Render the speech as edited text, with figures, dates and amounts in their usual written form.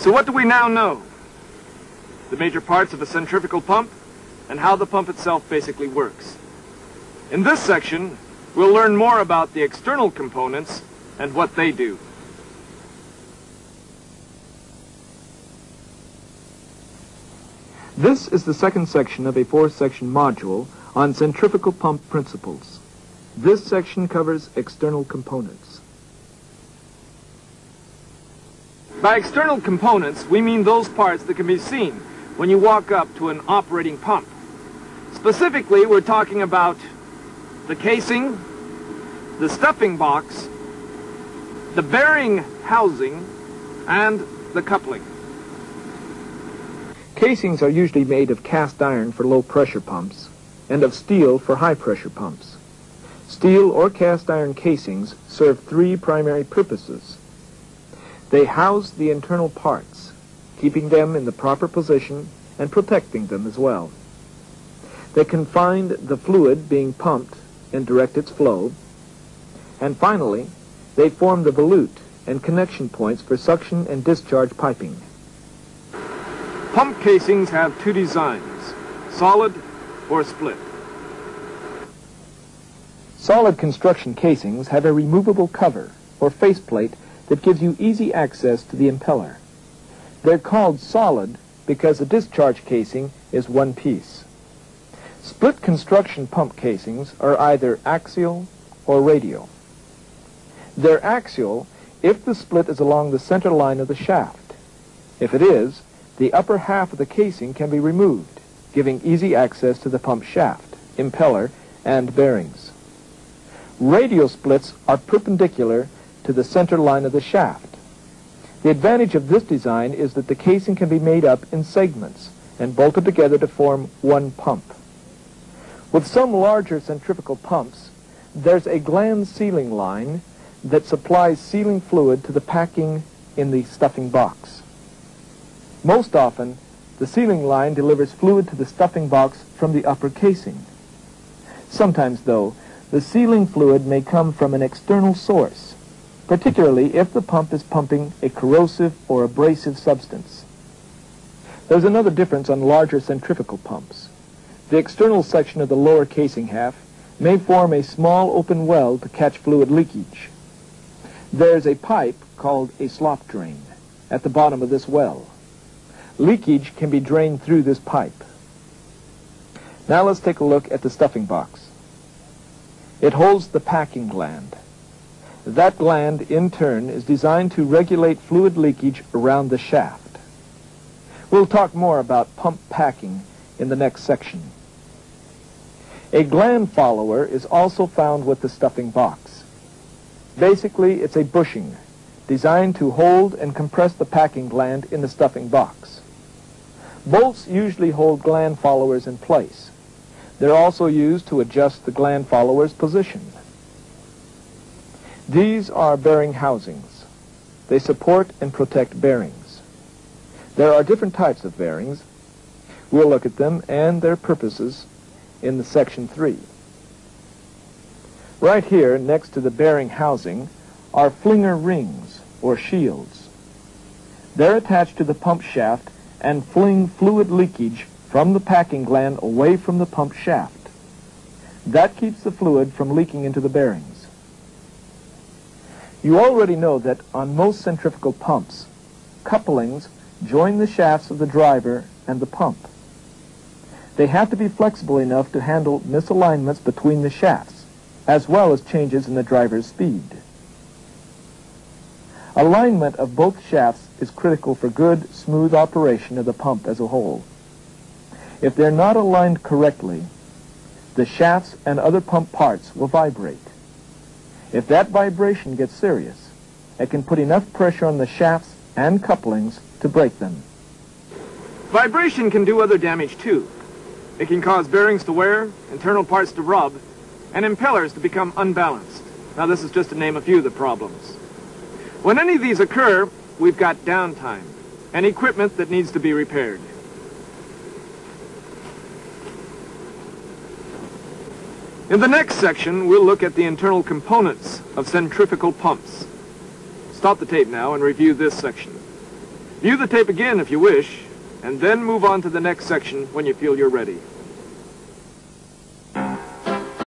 So what do we now know? The major parts of a centrifugal pump and how the pump itself basically works. In this section, we'll learn more about the external components and what they do. This is the second section of a 4-section module on centrifugal pump principles. This section covers external components. By external components, we mean those parts that can be seen when you walk up to an operating pump. Specifically, we're talking about the casing, the stuffing box, the bearing housing, and the coupling. Casings are usually made of cast iron for low-pressure pumps and of steel for high-pressure pumps. Steel or cast iron casings serve 3 primary purposes. They house the internal parts, keeping them in the proper position and protecting them as well. They confine the fluid being pumped and direct its flow. And finally, they form the volute and connection points for suction and discharge piping. Pump casings have 2 designs, solid or split. Solid construction casings have a removable cover or faceplate that gives you easy access to the impeller. They're called solid because the discharge casing is one piece. Split construction pump casings are either axial or radial. They're axial if the split is along the center line of the shaft. If it is, the upper half of the casing can be removed, giving easy access to the pump shaft, impeller, and bearings. Radial splits are perpendicular to the center line of the shaft. The advantage of this design is that the casing can be made up in segments and bolted together to form one pump. With some larger centrifugal pumps, there's a gland sealing line that supplies sealing fluid to the packing in the stuffing box. Most often, the sealing line delivers fluid to the stuffing box from the upper casing. Sometimes, though, the sealing fluid may come from an external source, particularly if the pump is pumping a corrosive or abrasive substance. There's another difference on larger centrifugal pumps. The external section of the lower casing half may form a small open well to catch fluid leakage. There's a pipe called a slop drain at the bottom of this well. Leakage can be drained through this pipe. Now let's take a look at the stuffing box. It holds the packing gland. That gland, in turn, is designed to regulate fluid leakage around the shaft. We'll talk more about pump packing in the next section. A gland follower is also found with the stuffing box. Basically, it's a bushing designed to hold and compress the packing gland in the stuffing box. Bolts usually hold gland followers in place. They're also used to adjust the gland follower's position. These are bearing housings. They support and protect bearings. There are different types of bearings. We'll look at them and their purposes in the section 3. Right here, next to the bearing housing, are flinger rings, or shields. They're attached to the pump shaft and fling fluid leakage from the packing gland away from the pump shaft. That keeps the fluid from leaking into the bearings. You already know that on most centrifugal pumps, couplings join the shafts of the driver and the pump. They have to be flexible enough to handle misalignments between the shafts, as well as changes in the driver's speed. Alignment of both shafts is critical for good, smooth operation of the pump as a whole. If they're not aligned correctly, the shafts and other pump parts will vibrate. If that vibration gets serious, it can put enough pressure on the shafts and couplings to break them. Vibration can do other damage too. It can cause bearings to wear, internal parts to rub, and impellers to become unbalanced. Now this is just to name a few of the problems. When any of these occur, we've got downtime and equipment that needs to be repaired. In the next section, we'll look at the internal components of centrifugal pumps. Stop the tape now and review this section. View the tape again if you wish, and then move on to the next section when you feel you're ready.